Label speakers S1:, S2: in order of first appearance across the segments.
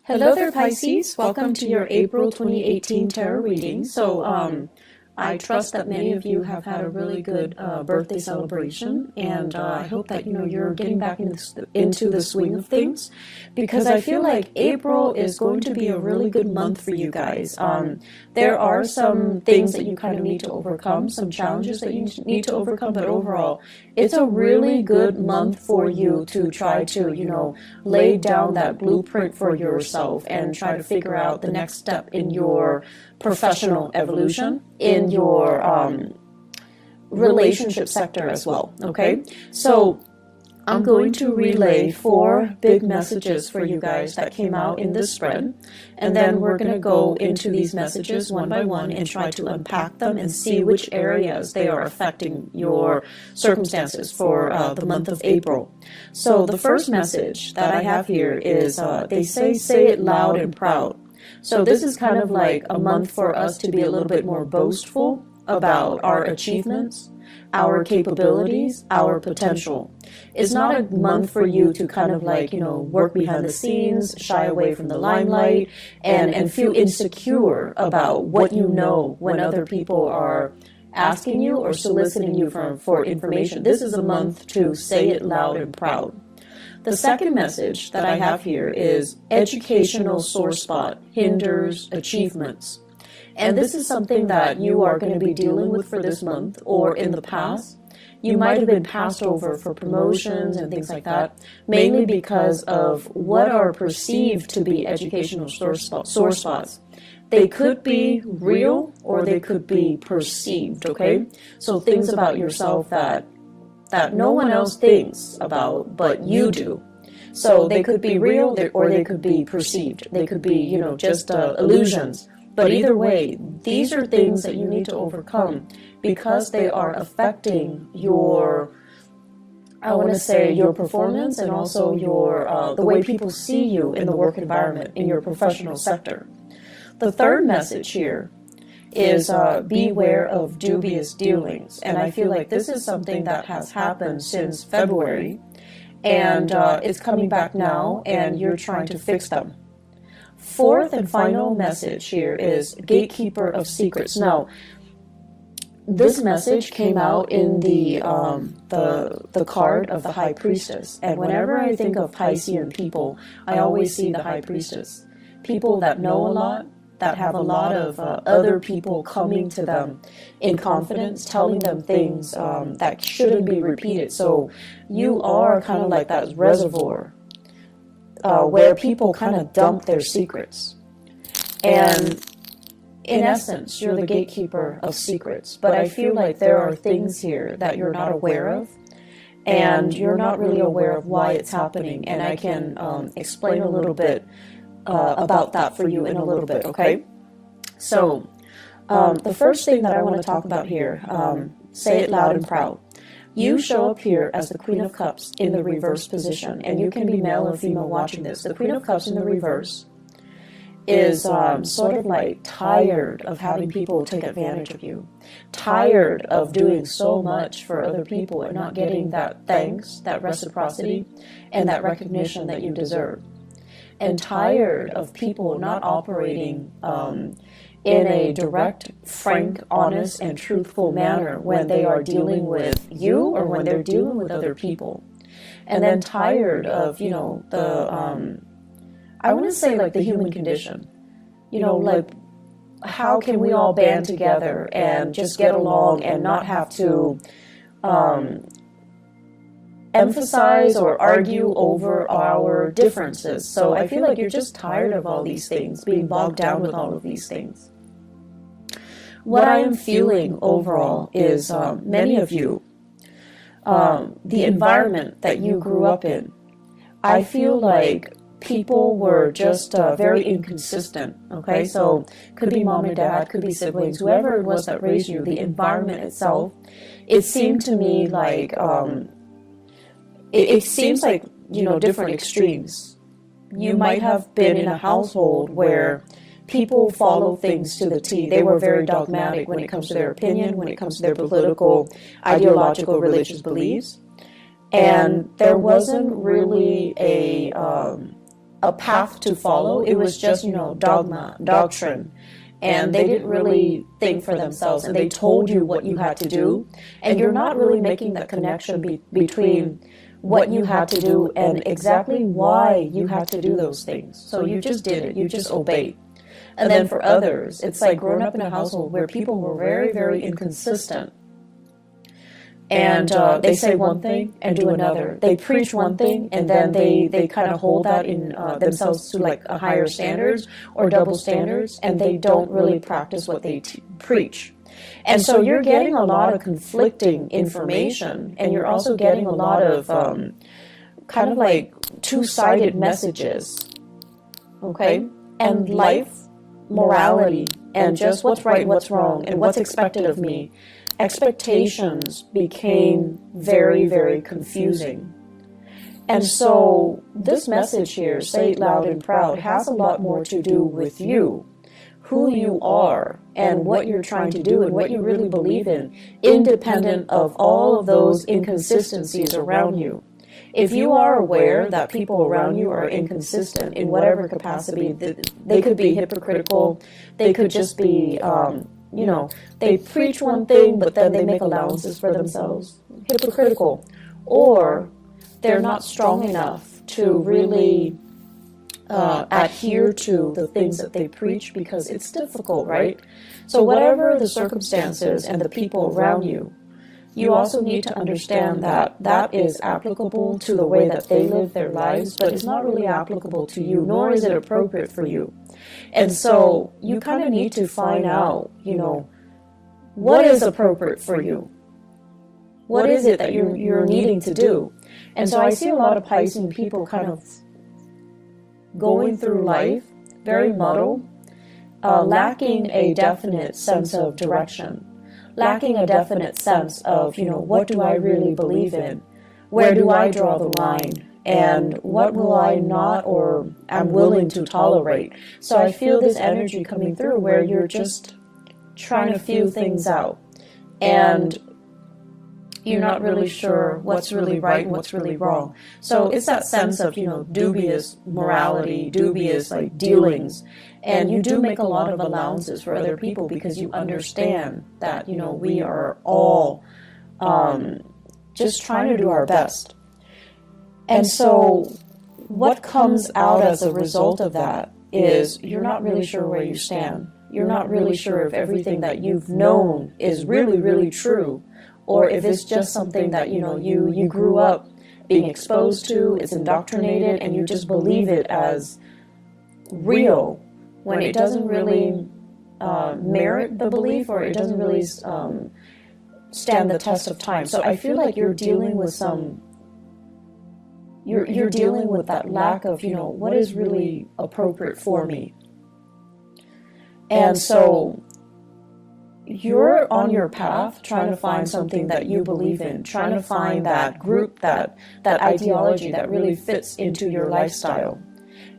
S1: Hello there, Pisces. Welcome to your April 2018 tarot reading. I trust that many of you have had a really good birthday celebration, and I hope that you're getting back into the swing of things, because I feel like April is going to be a really good month for you guys. There are some things that you kind of need to overcome, some challenges that you need to overcome, but overall, it's a really good month for you to try to, lay down that blueprint for yourself and try to figure out the next step in your professional evolution, in your relationship sector as well, okay? So I'm going to relay 4 big messages for you guys that came out in this spread, and then we're going to go into these messages one by one and try to unpack them and see which areas they are affecting your circumstances for the month of April. So the first message that I have here is, they say it loud and proud. So this is kind of like a month for us to be a little bit more boastful about our achievements, our capabilities, our potential. It's not a month for you to kind of like, work behind the scenes, shy away from the limelight, and feel insecure about what you know when other people are asking you or soliciting you for information. This is a month to say it loud and proud. The second message that I have here is educational sore spot hinders achievements. And this is something that you are going to be dealing with for this month, or in the past. You might have been passed over for promotions and things like that, mainly because of what are perceived to be educational sore spots. They could be real or they could be perceived, okay? So things about yourself that no one else thinks about, but you do. So they could be real or they could be perceived. They could be, just illusions. But either way, these are things that you need to overcome because they are affecting your, I want to say, your performance and also your the way people see you in the work environment, in your professional sector. The third message here is beware of dubious dealings. And I feel like this is something that has happened since February, and it's coming back now, and you're trying to fix them. Fourth and final message here is gatekeeper of secrets. Now, this message came out in the card of the High Priestess, and whenever I think of Piscean people, I always see the High Priestess. People that know a lot, that have a lot of other people coming to them in confidence, telling them things that shouldn't be repeated. So you are kind of like that reservoir where people kind of dump their secrets. And in essence, you're the gatekeeper of secrets. But I feel like there are things here that you're not aware of, and you're not really aware of why it's happening. And I can explain a little bit about that for you in a little bit, okay? So, the first thing that I want to talk about here, say it loud and proud. You show up here as the Queen of Cups in the reverse position, and you can be male or female watching this. The Queen of Cups in the reverse is sort of like tired of having people take advantage of you, tired of doing so much for other people and not getting that thanks, that reciprocity, and that recognition that you deserve. And tired of people not operating in a direct, frank, honest, and truthful manner when they are dealing with you or when they're dealing with other people. And then tired of, I want to say like the human condition. Like, how can we all band together and just get along and not have to emphasize or argue over our differences? So I feel like you're just tired of all these things, being bogged down with all of these things. What I am feeling overall is many of you, the environment that you grew up in, I feel like people were just very inconsistent, okay? So could be mom and dad, could be siblings, whoever it was that raised you, the environment itself, it seemed to me like it seems like, different extremes. You might have been in a household where people follow things to the T. They were very dogmatic when it comes to their opinion, when it comes to their political, ideological, religious beliefs. And there wasn't really a a path to follow. It was just, you know, dogma, doctrine. And they didn't really think for themselves, and they told you what you had to do, and you're not really making that connection between what you had to do and exactly why you had to do those things. So you just did it, you just obeyed. And then for others, it's like growing up in a household where people were very, very inconsistent. And they say one thing and do another. They preach one thing, and then they kind of hold that in themselves to like a higher standards or double standards, and they don't really practice what they preach. And so you're getting a lot of conflicting information, and you're also getting a lot of kind of like two-sided messages, okay? And life, morality, and just what's right, what's wrong, and what's expected of me. Expectations became very, very confusing. And so this message here, say it loud and proud, has a lot more to do with you, who you are, and what you're trying to do and what you really believe in, independent of all of those inconsistencies around you. If you are aware that people around you are inconsistent in whatever capacity, they could be hypocritical, they could just be you know, they preach one thing, but then they make allowances for themselves. Hypocritical. Or they're not strong enough to really adhere to the things that they preach because it's difficult, right? So whatever the circumstances and the people around you, you also need to understand that that is applicable to the way that they live their lives, but it's not really applicable to you, nor is it appropriate for you. And so you kind of need to find out, you know, what is appropriate for you? What is it that you're needing to do? And so I see a lot of Piscean people kind of going through life very muddled, lacking a definite sense of direction, lacking a definite sense of, you know, what do I really believe in? Where do I draw the line? And what will I not or am willing to tolerate? So I feel this energy coming through where you're just trying to feel things out. And you're not really sure what's really right and what's really wrong. So it's that sense of, you know, dubious morality, dubious like dealings. And you do make a lot of allowances for other people because you understand that, you know, we are all just trying to do our best. And so what comes out as a result of that is you're not really sure where you stand. You're not really sure if everything that you've known is really, really true, or if it's just something that, you know, you grew up being exposed to, it's indoctrinated, and you just believe it as real when it doesn't really merit the belief, or it doesn't really stand the test of time. So I feel like you're dealing with you're dealing with that lack of, you know, what is really appropriate for me. And so you're on your path trying to find something that you believe in, trying to find that group, that ideology that really fits into your lifestyle.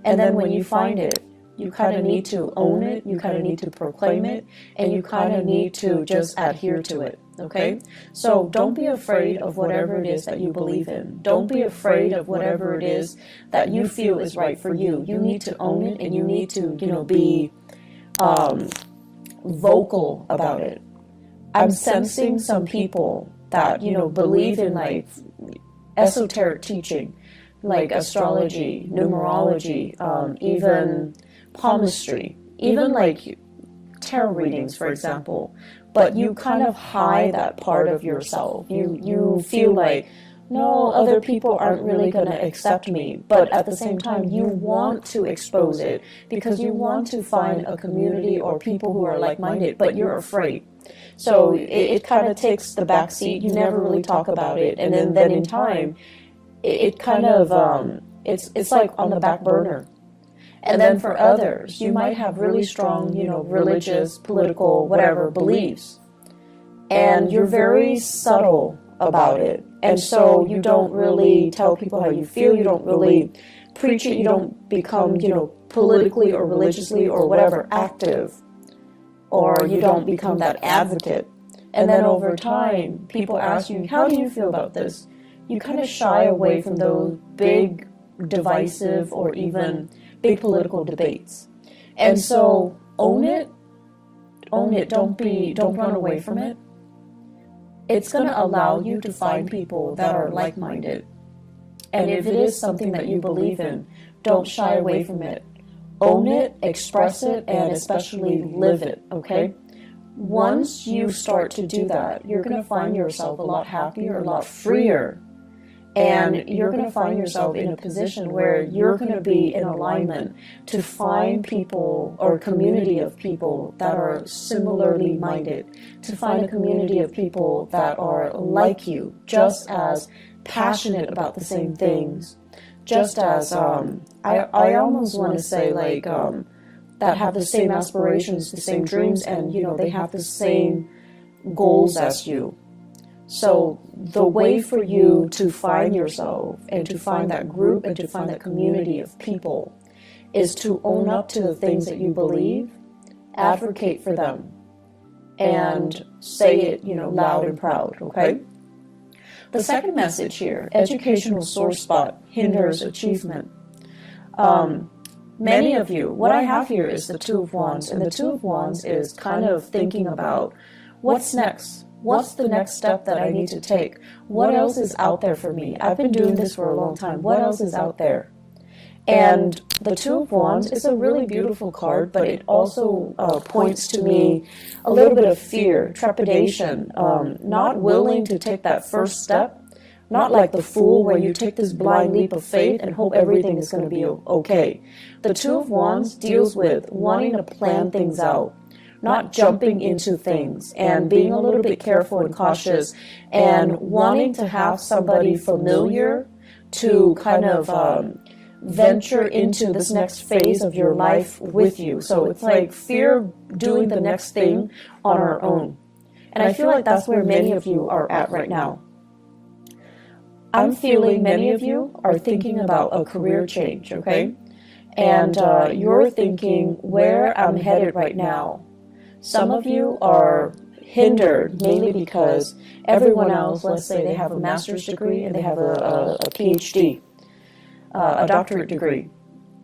S1: And then when you find it, you kind of need to own it, you kind of need to proclaim it, and you kind of need to just adhere to it, okay? So don't be afraid of whatever it is that you believe in. Don't be afraid of whatever it is that you feel is right for you. You need to own it, and you need to, you know, be vocal about it. I'm sensing some people that, you know, believe in like esoteric teaching, like astrology, numerology, even palmistry, even like tarot readings, for example. But you kind of hide that part of yourself. You feel like, no, other people aren't really going to accept me. But at the same time, you want to expose it because you want to find a community or people who are like-minded, but you're afraid. So it kind of takes the back seat. You never really talk about it. And then in time, it kind of, it's like on the back burner. And then for others, you might have really strong, you know, religious, political, whatever beliefs. And you're very subtle about it. And so you don't really tell people how you feel. You don't really preach it. You don't become, you know, politically or religiously or whatever active. Or you don't become that advocate. And then over time, people ask you, how do you feel about this? You kind of shy away from those big divisive or even big political debates. And so own it, don't run away from it. It's going to allow you to find people that are like-minded. And if it is something that you believe in, don't shy away from it. Own it, express it, and especially live it, okay? Once you start to do that, you're going to find yourself a lot happier, a lot freer. And you're going to find yourself in a position where you're going to be in alignment to find people or community of people that are similarly minded, to find a community of people that are like you, just as passionate about the same things, just as, I almost want to say like, that have the same aspirations, the same dreams, and, you know, they have the same goals as you. So the way for you to find yourself and to find that group and to find that community of people is to own up to the things that you believe, advocate for them, and say it, you know, loud and proud, okay? The second message here, educational sore spot hinders achievement. Many of you, what I have here is the Two of Wands, and the Two of Wands is kind of thinking about what's next. What's the next step that I need to take? What else is out there for me? I've been doing this for a long time. What else is out there? And the Two of Wands is a really beautiful card, but it also points to me a little bit of fear, trepidation, not willing to take that first step, not like the Fool where you take this blind leap of faith and hope everything is going to be okay. The Two of Wands deals with wanting to plan things out, not jumping into things and being a little bit careful and cautious and wanting to have somebody familiar to kind of venture into this next phase of your life with you. So it's like fear doing the next thing on our own. And I feel like that's where many of you are at right now. I'm feeling many of you are thinking about a career change, okay? And you're thinking where I'm headed right now. Some of you are hindered mainly because everyone else, let's say they have a master's degree and they have a PhD, a doctorate degree,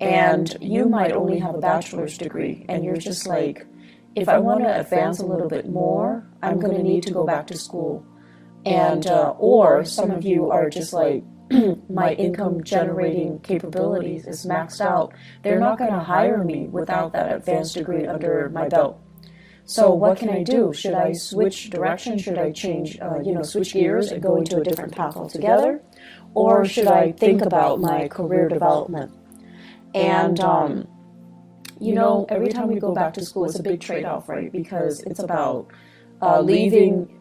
S1: and you might only have a bachelor's degree, and you're just like, if I want to advance a little bit more, I'm going to need to go back to school. And or some of you are just like, my income generating capabilities is maxed out. They're not going to hire me without that advanced degree under my belt. So what can I do? Should I switch direction? Should I change, switch gears and go into a different path altogether? Or should I think about my career development? And, every time we go back to school, it's a big trade-off, right? Because it's about leaving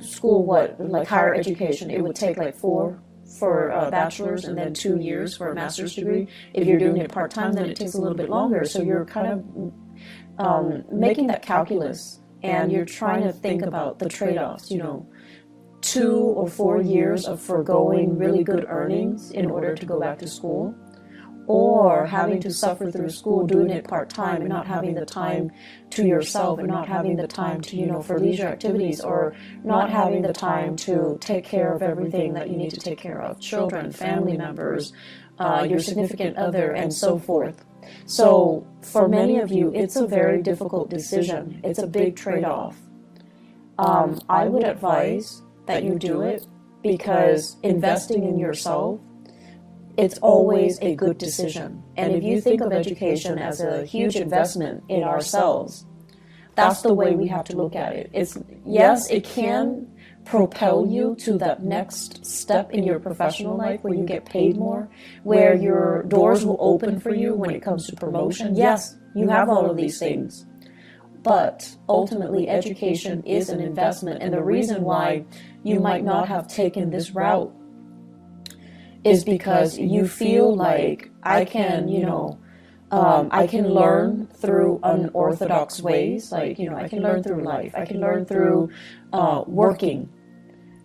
S1: school, like higher education. It would take like 4 for a bachelor's and then 2 years for a master's degree. If you're doing it part-time, then it takes a little bit longer. So you're kind of making that calculus, and you're trying to think about the trade-offs, 2 or 4 years of foregoing really good earnings in order to go back to school, or having to suffer through school, doing it part-time and not having the time to yourself and not having the time to, for leisure activities, or not having the time to take care of everything that you need to take care of, children, family members, your significant other, and so forth. So for many of you, it's a very difficult decision. It's a big trade-off. I would advise that you do it because investing in yourself, it's always a good decision. And if you think of education as a huge investment in ourselves, that's the way we have to look at it. Yes, it can propel you to that next step in your professional life where you get paid more, where your doors will open for you when it comes to promotion. Yes, you have all of these things. But ultimately, education is an investment. And the reason why you might not have taken this route is because you feel like I can learn through unorthodox ways. Like, I can learn through life. I can learn through working.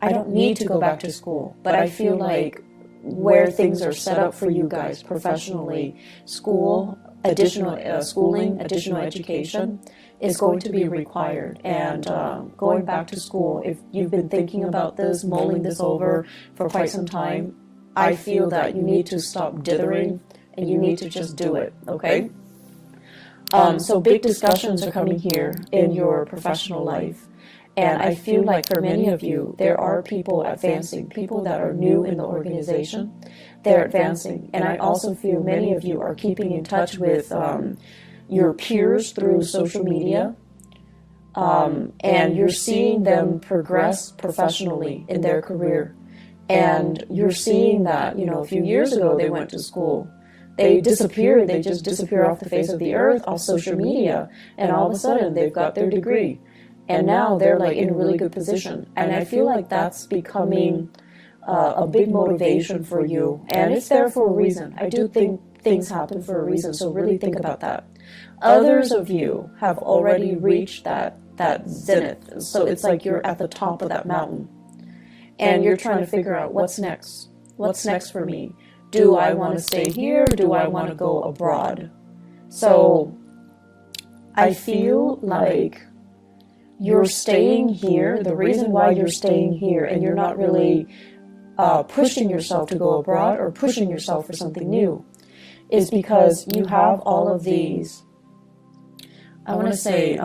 S1: I don't need to go back to school. But I feel like where things are set up for you guys professionally, school, additional schooling, additional education is going to be required. And going back to school, if you've been thinking about this, mulling this over for quite some time, I feel that you need to stop dithering and you need to just do it, okay? So big discussions are coming here in your professional life. And I feel like for many of you, there are people advancing, people that are new in the organization. They're advancing. And I also feel many of you are keeping in touch with your peers through social media. And you're seeing them progress professionally in their career. And you're seeing that, you know, a few years ago they went to school. They disappeared. They just disappear off the face of the earth, off social media. And all of a sudden they've got their degree. And now they're like in a really good position. And I feel like that's becoming a big motivation for you. And it's there for a reason. I do think things happen for a reason. So really think about that. Others of you have already reached that zenith. So it's like you're at the top of that mountain. And you're trying to figure out what's next. What's next for me? Do I want to stay here? Or do I want to go abroad? So I feel like you're staying here. The reason why you're staying here and you're not really pushing yourself to go abroad or pushing yourself for something new is because you have all of these, I want to say,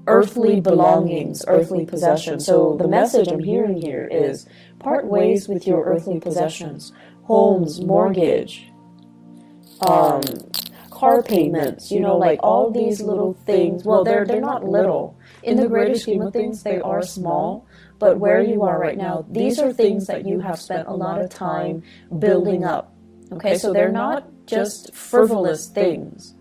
S1: earthly belongings, earthly possessions. So the message I'm hearing here is part ways with your earthly possessions. Homes, mortgage, car payments, you know, like all these little things. Well, they're not little. In the greater scheme of things, they are small. But where you are right now, these are things that you have spent a lot of time building up. Okay, so they're not just frivolous things.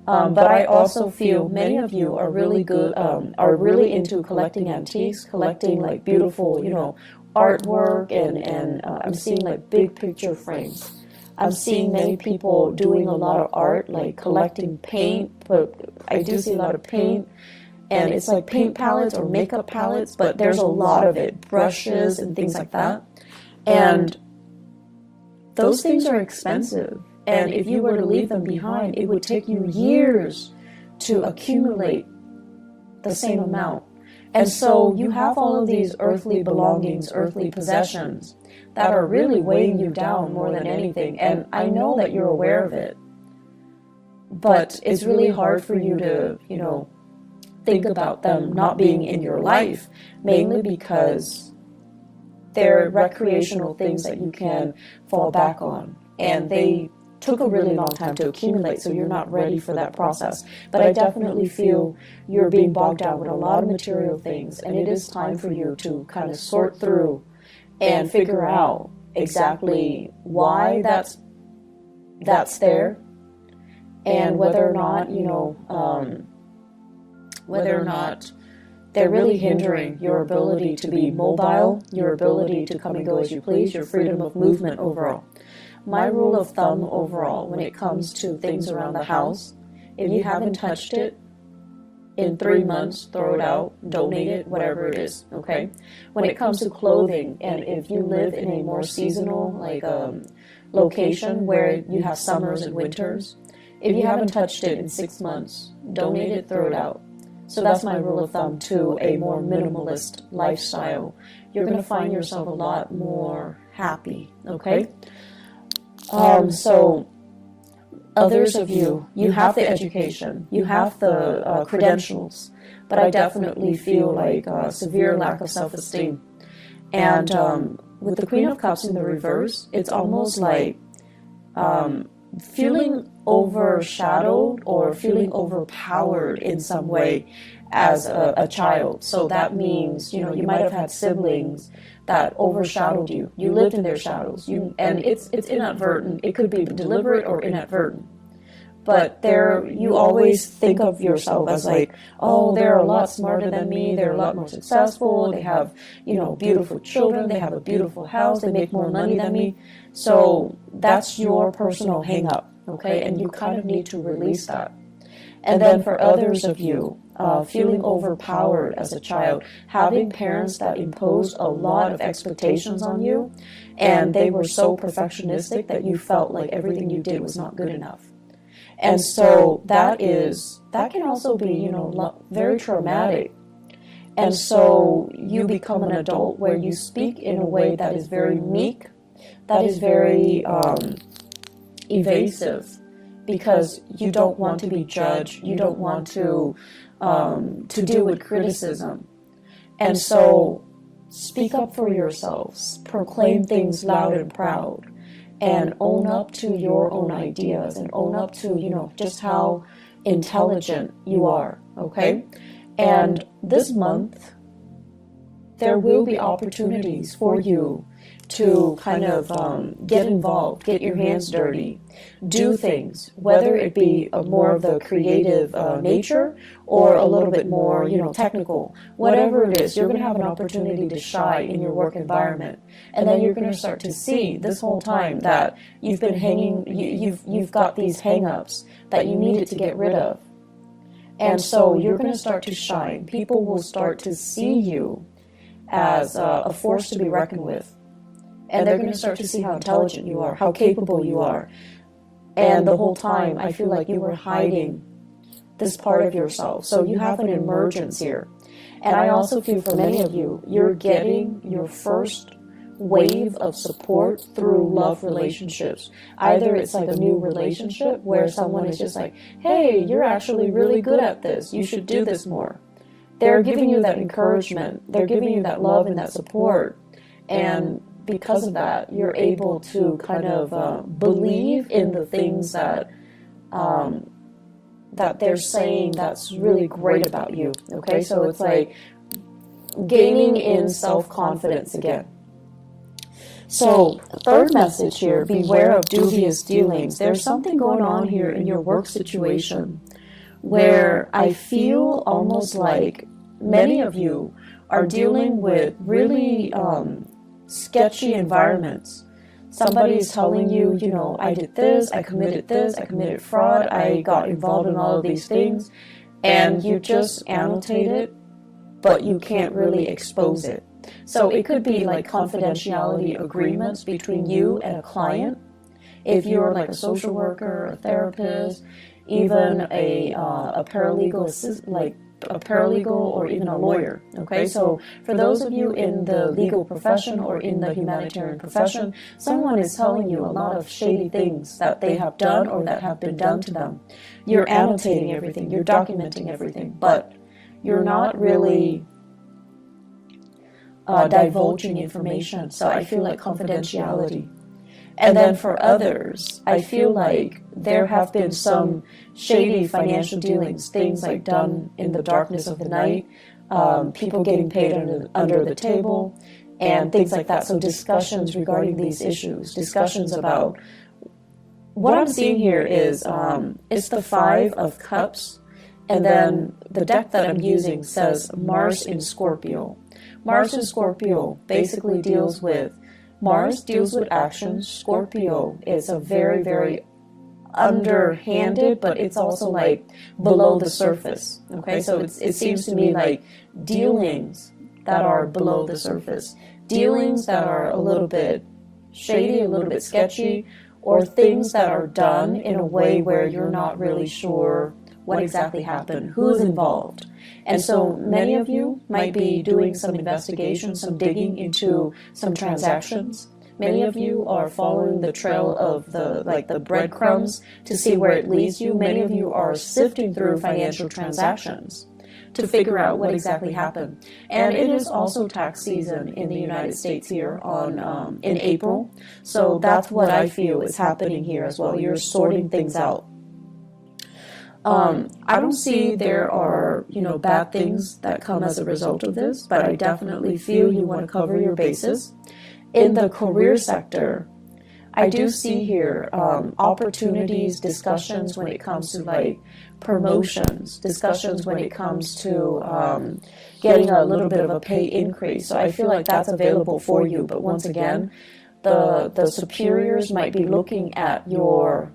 S1: But I also feel many of you are really good, are really into collecting antiques, collecting like beautiful, you know, artwork, and I'm seeing like big picture frames. I'm seeing many people doing a lot of art, like collecting paint, but I do see a lot of paint, and it's like paint palettes or makeup palettes, but there's a lot of it, brushes and things like that. And those things are expensive. And if you were to leave them behind, it would take you years to accumulate the same amount. And so you have all of these earthly belongings, earthly possessions that are really weighing you down more than anything. And I know that you're aware of it. But it's really hard for you to, you know, think about them not being in your life, mainly because they're recreational things that you can fall back on. And they took a really long time to accumulate, so you're not ready for that process. But I definitely feel you're being bogged down with a lot of material things, and it is time for you to kind of sort through and figure out exactly why that's there, and whether or not, you know, whether or not they're really hindering your ability to be mobile, your ability to come and go as you please, your freedom of movement overall. My rule of thumb overall when it comes to things around the house, if you haven't touched it in 3 months, throw it out, donate it, whatever it is, okay? When it comes to clothing, and if you live in a more seasonal like location where you have summers and winters, if you haven't touched it in 6 months, donate it, throw it out. So that's my rule of thumb to a more minimalist lifestyle. You're going to find yourself a lot more happy, okay? So others of you, you have the education, you have the credentials, but I definitely feel like a severe lack of self-esteem. And with the Queen of Cups in the reverse, it's almost like feeling overshadowed or feeling overpowered in some way as a child. So that means, you know, you might have had siblings that overshadowed you. You lived in their shadows. And it's inadvertent. It could be deliberate or inadvertent. But you always think of yourself as like, oh, they're a lot smarter than me. They're a lot more successful. They have, you know, beautiful children. They have a beautiful house. They make more money than me. So that's your personal hang-up, okay? And you kind of need to release that. And then for others of you, feeling overpowered as a child, having parents that imposed a lot of expectations on you, and they were so perfectionistic that you felt like everything you did was not good enough. And so that can also be, you know, very traumatic. And so you become an adult where you speak in a way that is very meek, that is very evasive, because you don't want to be judged, you don't want to deal with criticism. And so speak up for yourselves, proclaim things loud and proud, and own up to your own ideas, and own up to, you know, just how intelligent you are, okay? And this month, there will be opportunities for you to kind of get involved, get your hands dirty, do things, whether it be more of the creative nature or a little bit more, you know, technical. Whatever it is, you're going to have an opportunity to shine in your work environment. And then you're going to start to see this whole time that you've been hanging, you've got these hang-ups that you needed to get rid of. And so you're going to start to shine. People will start to see you as a force to be reckoned with. And they're going to start to see how intelligent you are, how capable you are. And the whole time, I feel like you were hiding this part of yourself. So you have an emergence here. And I also feel for many of you, you're getting your first wave of support through love relationships. Either it's like a new relationship where someone is just like, hey, you're actually really good at this. You should do this more. They're giving you that encouragement. They're giving you that love and that support. And because of that, you're able to kind of believe in the things that that they're saying that's really great about you. Okay, so it's like gaining in self-confidence again. So, third message here, beware of dubious dealings. There's something going on here in your work situation where I feel almost like many of you are dealing with really sketchy environments. Somebody is telling you, you know, I did this, I committed fraud, I got involved in all of these things, and you just annotate it, but you can't really expose it. So it could be like confidentiality agreements between you and a client. If you're like a social worker, a therapist, even a paralegal assist, like a paralegal or even a lawyer. Okay, so for those of you in the legal profession or in the humanitarian profession, someone is telling you a lot of shady things that they have done or that have been done to them. You're annotating everything, you're documenting everything, but you're not really divulging information. So I feel like confidentiality. And then for others, I feel like there have been some shady financial dealings, things like done in the darkness of the night, people getting paid under the table, and things like that. So discussions regarding these issues, discussions about what I'm seeing here is it's the Five of Cups, and then the deck that I'm using says Mars in Scorpio. Mars in Scorpio basically deals with Mars deals with actions. Scorpio is a very, very underhanded, but it's also like below the surface. Okay, so it seems to me like dealings that are below the surface, dealings that are a little bit shady, a little bit sketchy, or things that are done in a way where you're not really sure what exactly happened, who's involved. And so many of you might be doing some investigation, some digging into some transactions. Many of you are following the trail of the breadcrumbs to see where it leads you. Many of you are sifting through financial transactions to figure out what exactly happened. And it is also tax season in the United States here in April. So that's what I feel is happening here as well. You're sorting things out. I don't see there are, bad things that come as a result of this, but I definitely feel you want to cover your bases. In the career sector, I do see here opportunities, discussions when it comes to like promotions, discussions when it comes to getting a little bit of a pay increase. So I feel like that's available for you. But once again, the superiors might be looking at your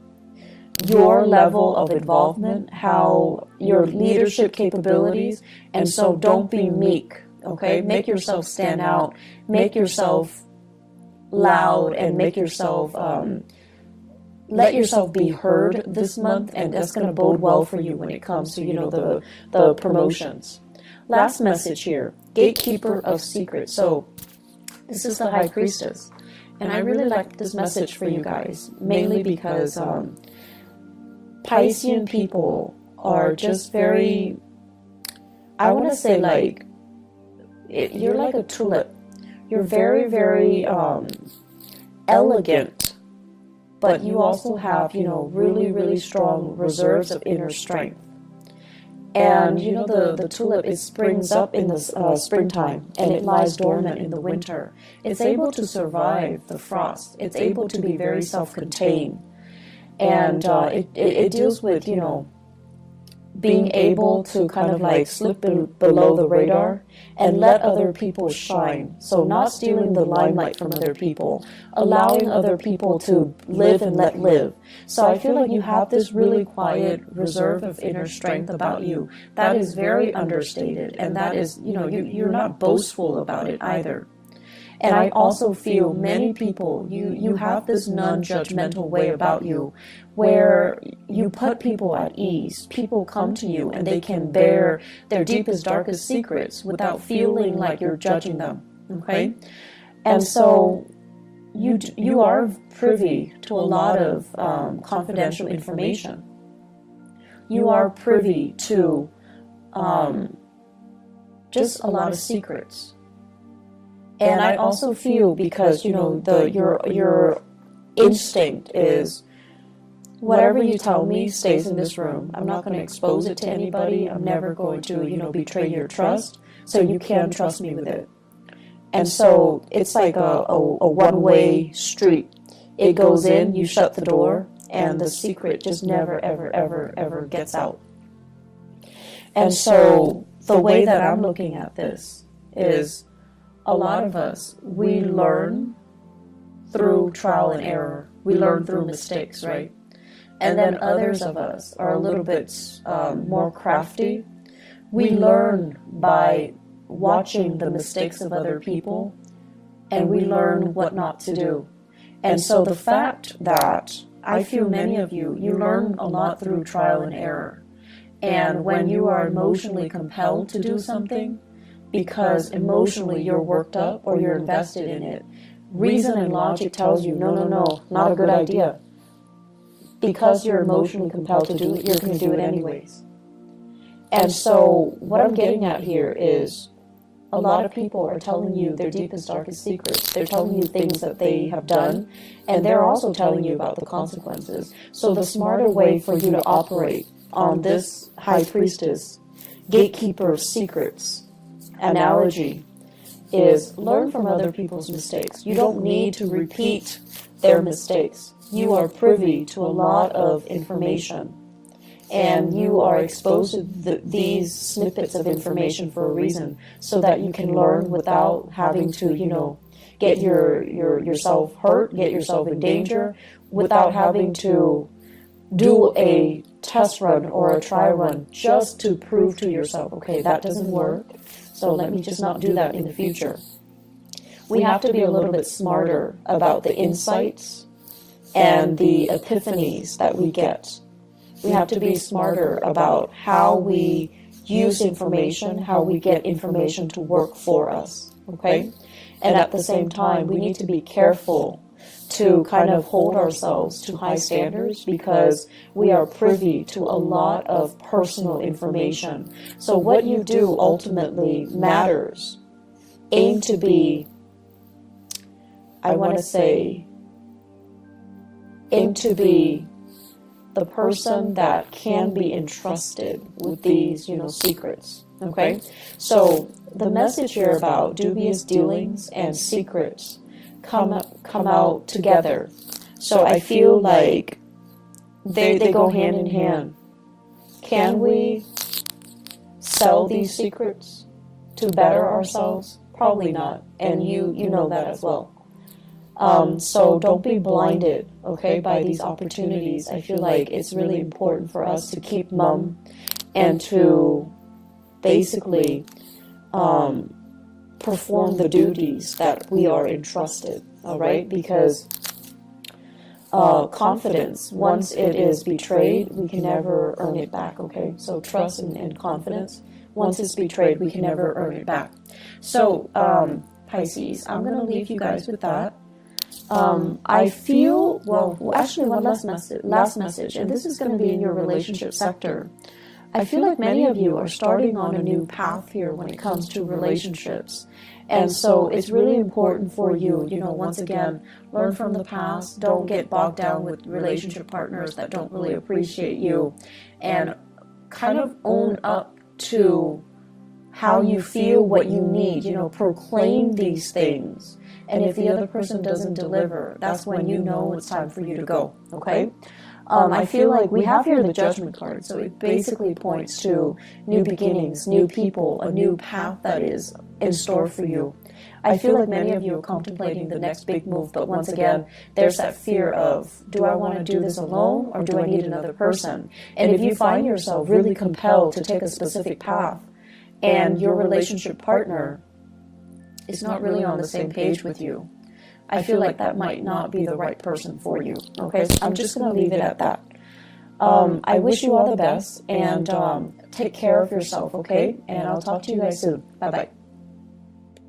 S1: level of involvement, how your leadership capabilities, and so don't be meek, okay? Make yourself stand out, make yourself loud, and make yourself, let yourself be heard this month, and that's going to bode well for you when it comes to, the promotions. Last message here, gatekeeper of secrets. So this is the High Priestess. And I really like this message for you guys, mainly because Piscean people are just very, I want to say like, you're like a tulip. You're very, very elegant, but you also have, you know, really, really strong reserves of inner strength. And you know, the tulip, it springs up in the springtime and it lies dormant in the winter. It's able to survive the frost. It's able to be very self-contained. And it deals with, you know, being able to kind of like slip below the radar and let other people shine. So not stealing the limelight from other people, allowing other people to live and let live. So I feel like you have this really quiet reserve of inner strength about you that is very understated, and that is, you know, you're not boastful about it either. And I also feel many people, you have this non-judgmental way about you where you put people at ease. People come to you and they can bear their deepest, darkest secrets without feeling like you're judging them, okay? And so you are privy to a lot of confidential information. You are privy to just a lot of secrets. And I also feel, because, you know, your instinct is whatever you tell me stays in this room. I'm not going to expose it to anybody. I'm never going to, you know, betray your trust. So you can trust me with it. And so it's like a one-way street. It goes in, you shut the door, and the secret just never, ever, ever, ever gets out. And so the way that I'm looking at this is, a lot of us, we learn through trial and error. We learn through mistakes, right? And then others of us are a little bit more crafty. We learn by watching the mistakes of other people, and we learn what not to do. And so the fact that I feel many of you learn a lot through trial and error. And when you are emotionally compelled to do something, because emotionally you're worked up or you're invested in it, reason and logic tells you, no, not a good idea. Because you're emotionally compelled to do it, you're going to do it anyways. And so what I'm getting at here is, a lot of people are telling you their deepest, darkest secrets. They're telling you things that they have done, and they're also telling you about the consequences. So the smarter way for you to operate on this high priestess, gatekeeper of secrets analogy is learn from other people's mistakes. You don't need to repeat their mistakes. You are privy to a lot of information, and you are exposed to these snippets of information for a reason, so that you can learn without having to, you know, get yourself hurt, get yourself in danger, without having to do a test run or a try run just to prove to yourself, okay, that doesn't work, so let me just not do that in the future. We have to be a little bit smarter about the insights and the epiphanies that we get. We have to be smarter about how we use information, how we get information to work for us, okay? And at the same time, we need to be careful to kind of hold ourselves to high standards, because we are privy to a lot of personal information. So what you do ultimately matters. Aim to be, aim to be the person that can be entrusted with these, you know, secrets, okay? So the message here about dubious dealings and secrets come out together. So I feel like they go hand in hand. Can we sell these secrets to better ourselves? Probably not, and you know that as well. So don't be blinded, okay, by these opportunities. I feel like it's really important for us to keep mum and to basically perform the duties that we are entrusted, all right? Because confidence, once it is betrayed, we can never earn it back, okay? So trust and confidence, once it's betrayed, we can never earn it back. So, Pisces, I'm going to leave you guys with that. I feel, well, actually one last message, and this is going to be in your relationship sector. I feel like many of you are starting on a new path here when it comes to relationships. And so it's really important for you, once again, learn from the past. Don't get bogged down with relationship partners that don't really appreciate you. And kind of own up to how you feel, what you need, proclaim these things. And if the other person doesn't deliver, that's when you know it's time for you to go, okay? I feel like we have here the Judgment card, so it basically points to new beginnings, new people, a new path that is in store for you. I feel like many of you are contemplating the next big move, but once again, there's that fear of, do I want to do this alone or do I need another person? And if you find yourself really compelled to take a specific path and your relationship partner is not really on the same page with you, I feel like that might not be the right person for you. Okay, so I'm just going to leave it at that. I wish you all the best, and take care of yourself, okay? And I'll talk to you guys soon. Bye-bye.